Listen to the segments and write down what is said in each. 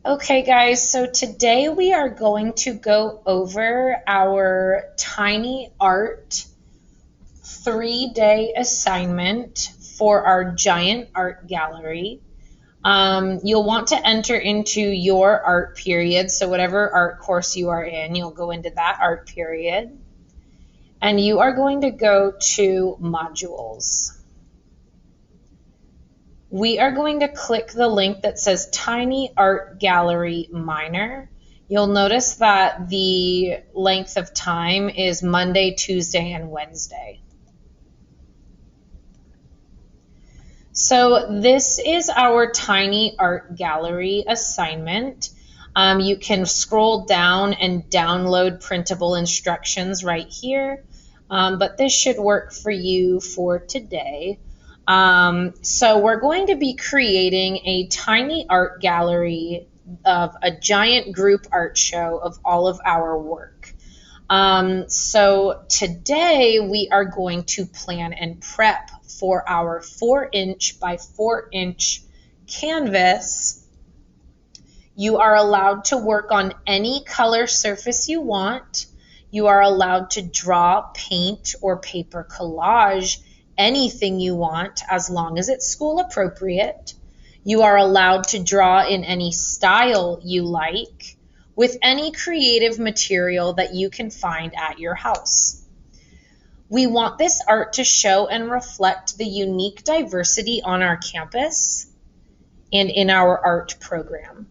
Okay, guys, so today we are going to go over our tiny art 3-day assignment for our giant art gallery. You'll want to enter into your art period, so whatever art course you are in, you'll go into that art period. And you are going to go to modules. We are going to click the link that says Tiny Art Gallery Minor. You'll notice that the length of time is Monday, Tuesday, and Wednesday. So this is our Tiny Art Gallery assignment. You can scroll down and download printable instructions right here, but this should work for you for today. So we're going to be creating a tiny art gallery of a giant group art show of all of our work. So today we are going to plan and prep for our 4-inch by 4-inch canvas. You are allowed to work on any color surface you want. You are allowed to draw, paint, or paper collage anything you want as long as it's school appropriate. You are allowed to draw in any style you like with any creative material that you can find at your house. We want this art to show and reflect the unique diversity on our campus and in our art program.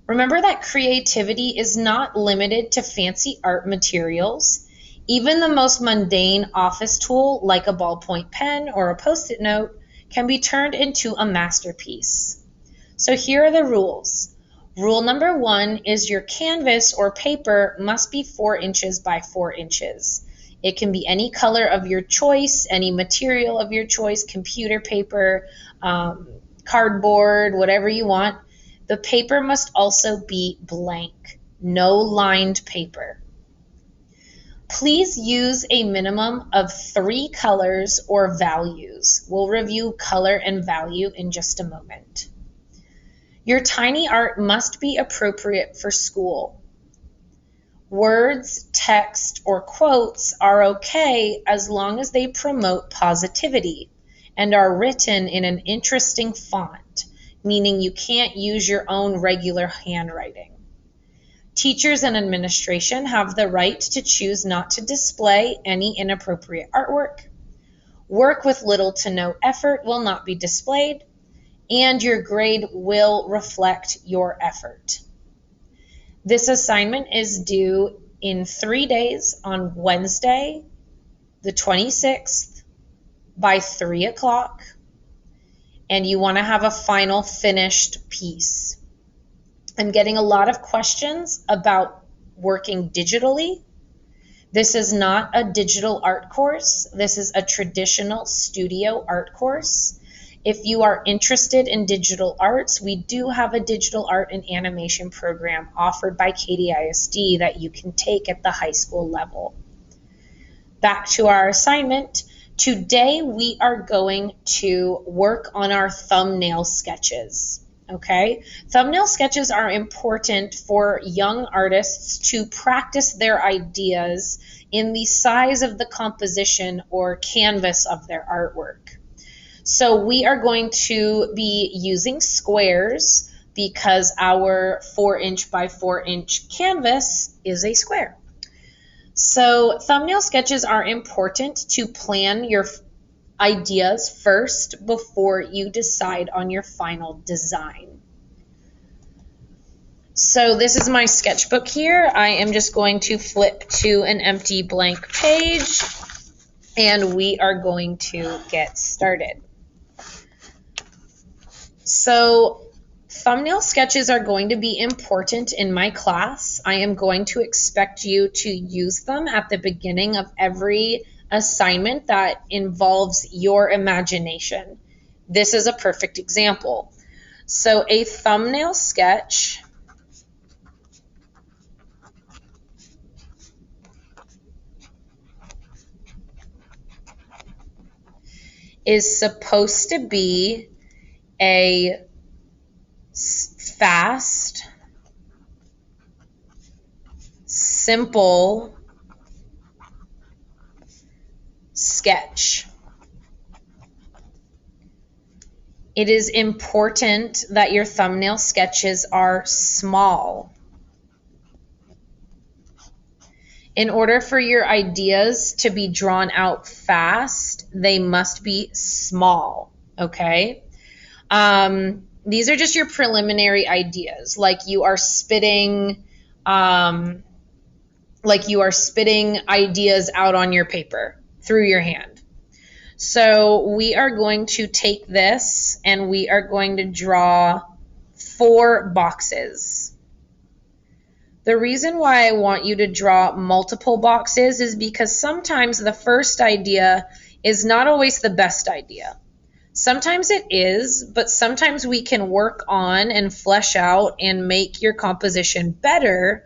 Remember that creativity is not limited to fancy art materials. Even the most mundane office tool, like a ballpoint pen or a Post-it note, can be turned into a masterpiece. So here are the rules. Rule number 1 is your canvas or paper must be 4 inches by 4 inches. It can be any color of your choice, any material of your choice, computer paper, cardboard, whatever you want. The paper must also be blank, no lined paper. Please use a minimum of 3 colors or values. We'll review color and value in just a moment. Your tiny art must be appropriate for school. Words, text, or quotes are okay as long as they promote positivity and are written in an interesting font, meaning you can't use your own regular handwriting. Teachers and administration have the right to choose not to display any inappropriate artwork. Work with little to no effort will not be displayed, and your grade will reflect your effort. This assignment is due in 3 days on Wednesday, the 26th, by 3 o'clock, and you want to have a final finished piece. I'm getting a lot of questions about working digitally. This is not a digital art course. This is a traditional studio art course. If you are interested in digital arts, we do have a digital art and animation program offered by Katy ISD that you can take at the high school level. Back to our assignment. Today we are going to work on our thumbnail sketches. Okay, thumbnail sketches are important for young artists to practice their ideas in the size of the composition or canvas of their artwork. So we are going to be using squares because our 4-inch by 4-inch canvas is a square. So thumbnail sketches are important to plan your ideas first before you decide on your final design. So this is my sketchbook here. I am just going to flip to an empty blank page and we are going to get started. So thumbnail sketches are going to be important in my class. I am going to expect you to use them at the beginning of every assignment that involves your imagination. This is a perfect example. So a thumbnail sketch is supposed to be a fast simple sketch. It is important that your thumbnail sketches are small. In order for your ideas to be drawn out fast, they must be small, okay? These are just your preliminary ideas, like you are spitting ideas out on your paper through your hand. So we are going to take this and we are going to draw 4 boxes. The reason why I want you to draw multiple boxes is because sometimes the first idea is not always the best idea. Sometimes it is, but sometimes we can work on and flesh out and make your composition better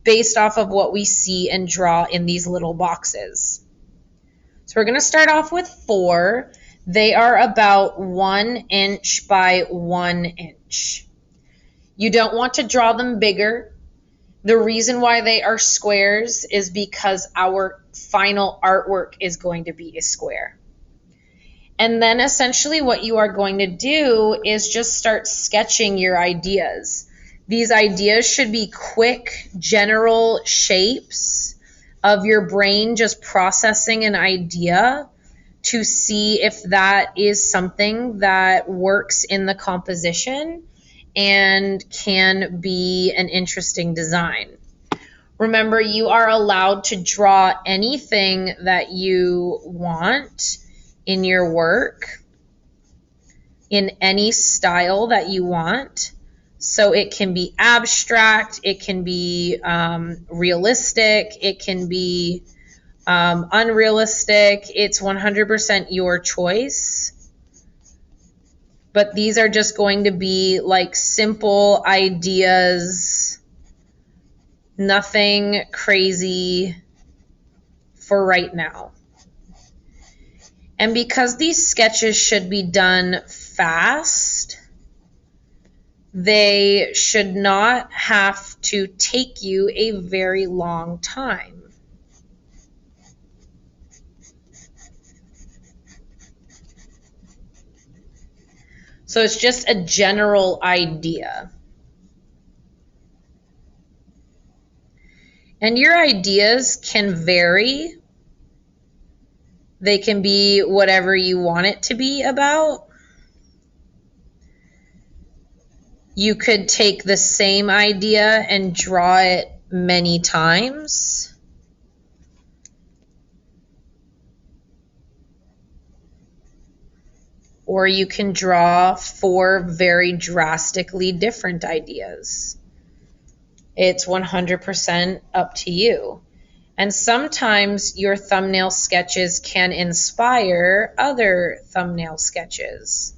based off of what we see and draw in these little boxes. So we're going to start off with 4. They are about 1 inch by 1 inch. You don't want to draw them bigger. The reason why they are squares is because our final artwork is going to be a square. And then essentially what you are going to do is just start sketching your ideas. These ideas should be quick, general shapes of your brain just processing an idea to see if that is something that works in the composition and can be an interesting design. Remember, you are allowed to draw anything that you want in your work, in any style that you want. So it can be abstract, it can be realistic, it can be unrealistic. It's 100% your choice. But these are just going to be like simple ideas, nothing crazy for right now. And because these sketches should be done fast, they should not have to take you a very long time. So it's just a general idea. And your ideas can vary. They can be whatever you want it to be about. You could take the same idea and draw it many times. Or you can draw 4 very drastically different ideas. It's 100% up to you. And sometimes your thumbnail sketches can inspire other thumbnail sketches.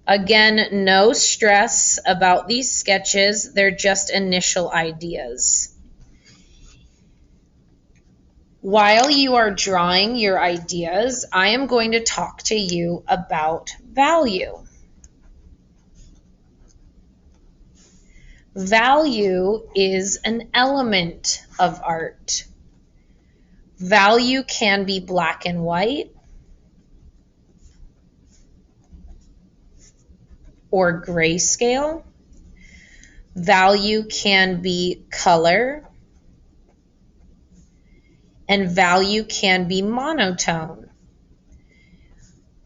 Again, no stress about these sketches. They're just initial ideas. While you are drawing your ideas, I am going to talk to you about value. Value is an element of art. Value can be black and white or grayscale. Value can be color. And value can be monotone.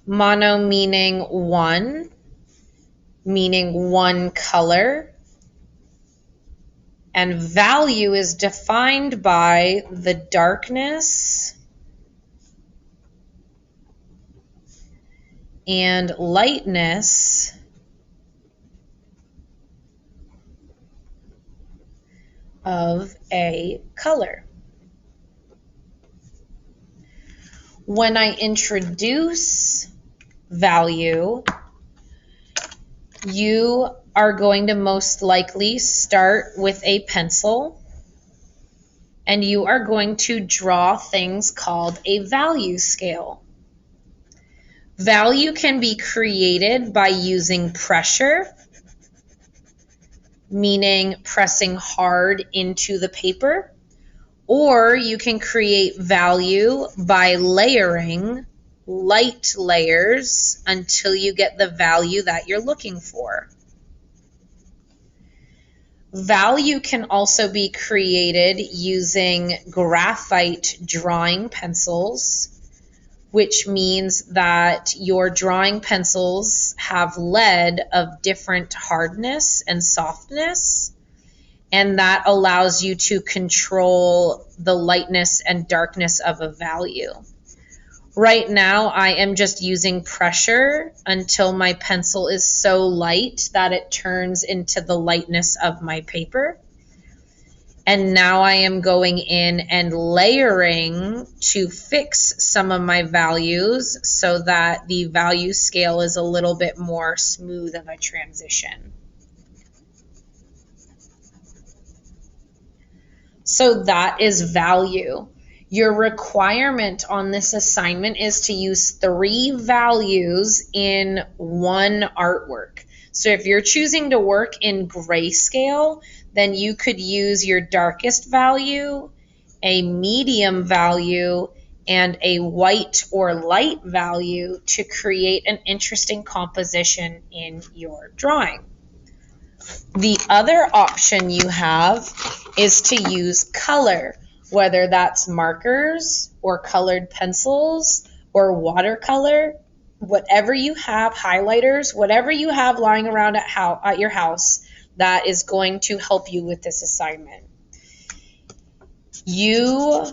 Mono meaning one color. And value is defined by the darkness and lightness of a color. When I introduce value, you are going to most likely start with a pencil and you are going to draw things called a value scale. Value can be created by using pressure meaning pressing hard into the paper, or you can create value by layering light layers until you get the value that you're looking for. Value can also be created using graphite drawing pencils, which means that your drawing pencils have lead of different hardness and softness, and that allows you to control the lightness and darkness of a value. Right now, I am just using pressure until my pencil is so light that it turns into the lightness of my paper. And now I am going in and layering to fix some of my values so that the value scale is a little bit more smooth of a transition. So that is value. Your requirement on this assignment is to use 3 values in one artwork. So if you're choosing to work in grayscale, then you could use your darkest value, a medium value, and a white or light value to create an interesting composition in your drawing. The other option you have is to use color, whether that's markers or colored pencils or watercolor, whatever you have, highlighters, whatever you have lying around at your house that is going to help you with this assignment. You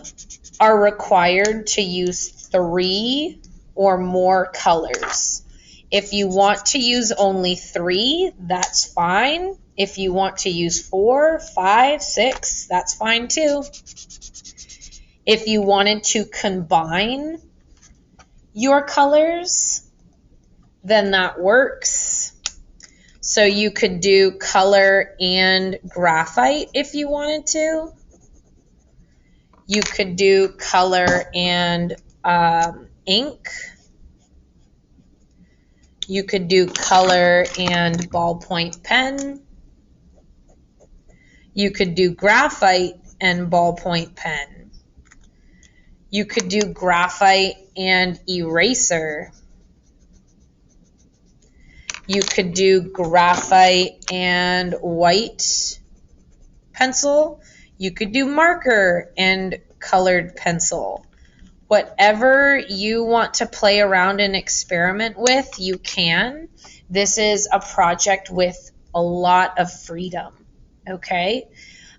are required to use 3 or more colors. If you want to use only 3, that's fine. If you want to use 4, 5, 6, that's fine too. If you wanted to combine your colors, then that works. So you could do color and graphite if you wanted to. You could do color and ink. You could do color and ballpoint pen. You could do graphite and ballpoint pen. You could do graphite and eraser. You could do graphite and white pencil. You could do marker and colored pencil. Whatever you want to play around and experiment with, you can. This is a project with a lot of freedom, okay?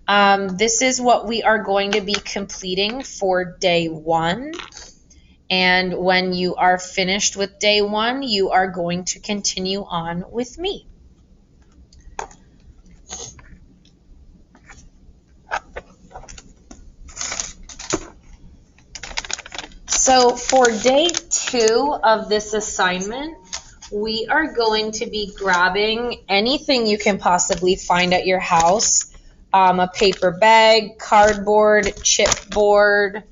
This is what we are going to be completing for day 1. And when you are finished with day 1, you are going to continue on with me. So for day 2 of this assignment, we are going to be grabbing anything you can possibly find at your house. A paper bag, cardboard, chipboard.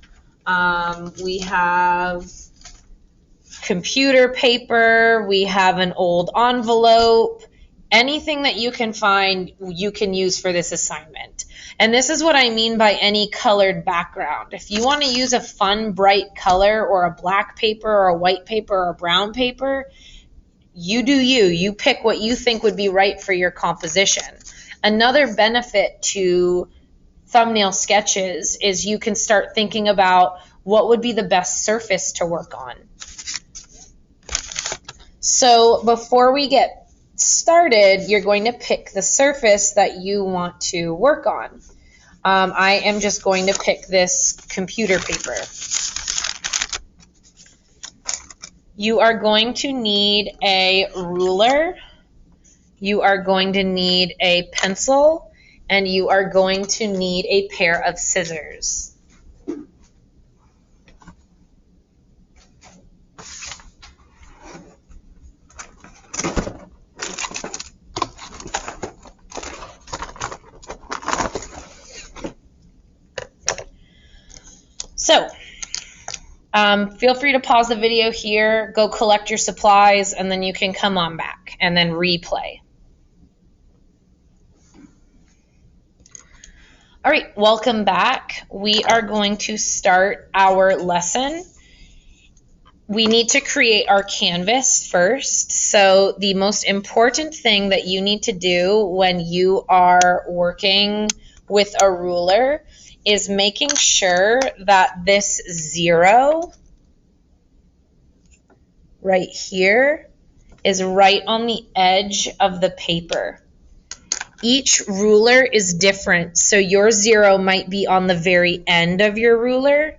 We have computer paper. We have an old envelope. Anything that you can find, you can use for this assignment. And this is what I mean by any colored background. If you want to use a fun, bright color or a black paper or a white paper or a brown paper, you do you. You pick what you think would be right for your composition. Another benefit to thumbnail sketches is you can start thinking about what would be the best surface to work on. So before we get started, you're going to pick the surface that you want to work on. I am just going to pick this computer paper. You are going to need a ruler, you are going to need a pencil, and you are going to need a pair of scissors. So, feel free to pause the video here, go collect your supplies, and then you can come on back and then replay. All right, welcome back. We are going to start our lesson. We need to create our canvas first. So the most important thing that you need to do when you are working with a ruler is making sure that this 0 right here is right on the edge of the paper. Each ruler is different, so your 0 might be on the very end of your ruler,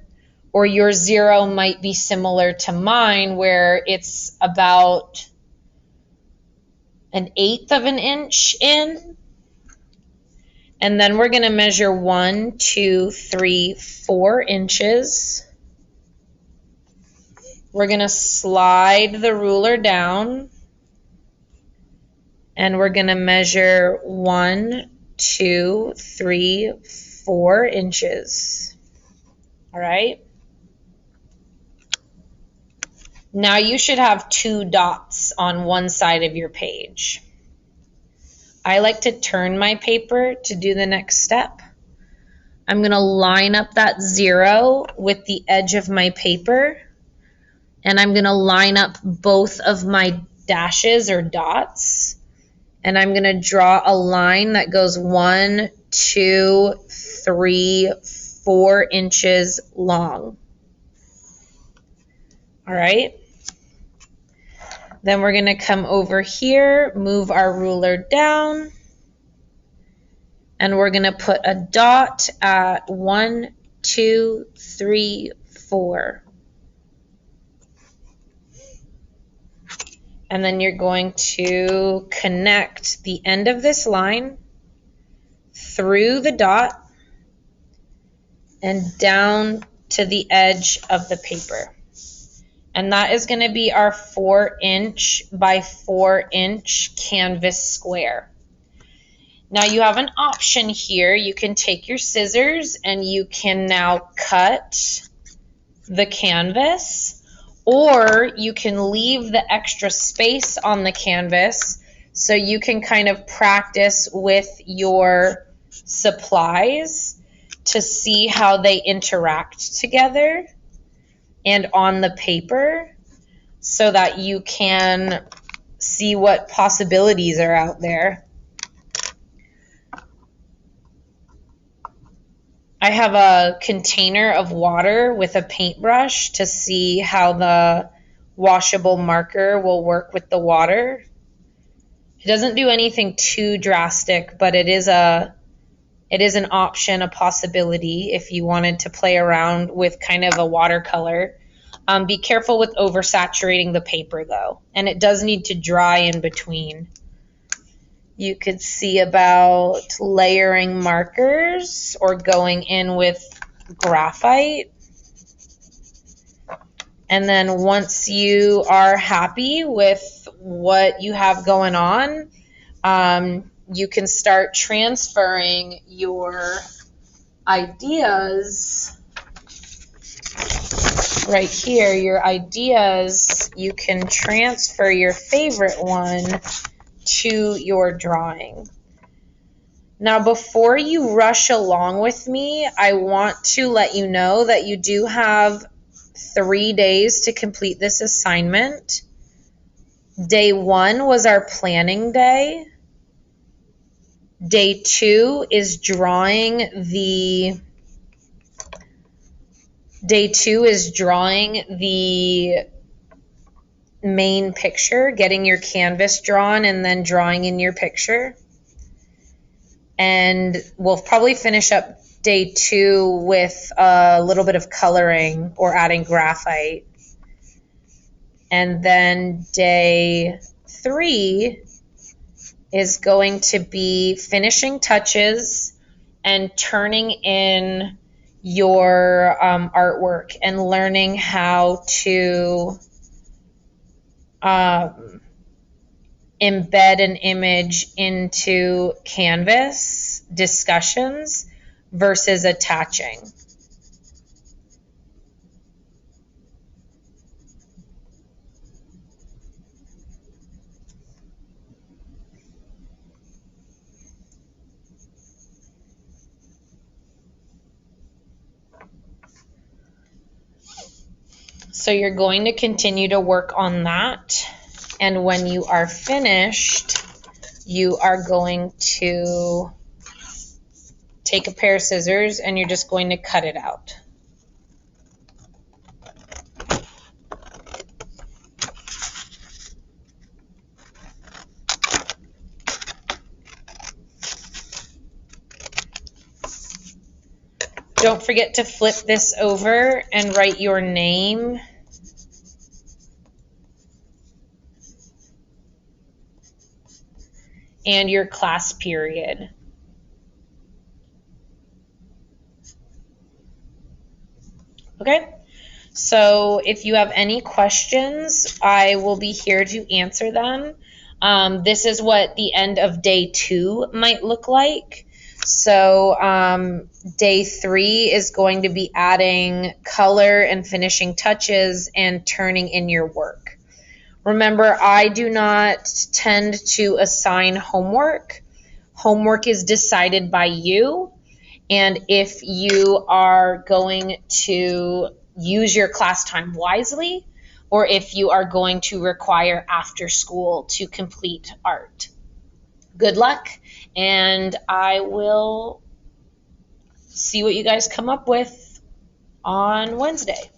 or your 0 might be similar to mine where it's about 1/8 of an inch in. And then we're going to measure 1, 2, 3, 4 inches. We're going to slide the ruler down, and we're going to measure 1, 2, 3, 4 inches. All right. Now you should have 2 dots on one side of your page. I like to turn my paper to do the next step. I'm going to line up that 0 with the edge of my paper, and I'm going to line up both of my dashes or dots, and I'm going to draw a line that goes 1, 2, 3, 4 inches long. All right. Then we're going to come over here, move our ruler down, and we're going to put a dot at 1, 2, 3, 4. And then you're going to connect the end of this line through the dot and down to the edge of the paper. And that is going to be our 4-inch by 4-inch canvas square. Now you have an option here. You can take your scissors and you can now cut the canvas, or you can leave the extra space on the canvas so you can kind of practice with your supplies to see how they interact together and on the paper, so that you can see what possibilities are out there. I have a container of water with a paintbrush to see how the washable marker will work with the water. It doesn't do anything too drastic, but it is an option, a possibility if you wanted to play around with kind of a watercolor. Be careful with oversaturating the paper though, and it does need to dry in between. You could see about layering markers or going in with graphite. And then once you are happy with what you have going on, you can start transferring your ideas right here. Your ideas, you can transfer your favorite one to your drawing. Now, before you rush along with me, I want to let you know that you do have 3 days to complete this assignment. Day 1 was our planning day. Day 2 is drawing the main picture, getting your canvas drawn and then drawing in your picture. And we'll probably finish up day 2 with a little bit of coloring or adding graphite. And then day 3 is going to be finishing touches and turning in your artwork and learning how to embed an image into Canvas discussions versus attaching. So you're going to continue to work on that. And when you are finished, you are going to take a pair of scissors and you're just going to cut it out. Don't forget to flip this over and write your name and your class period. Okay, so if you have any questions, I will be here to answer them. This is what the end of day 2 might look like. So day 3 is going to be adding color and finishing touches and turning in your work. Remember, I do not tend to assign homework. Homework is decided by you. And if you are going to use your class time wisely, or if you are going to require after school to complete art. Good luck, and I will see what you guys come up with on Wednesday.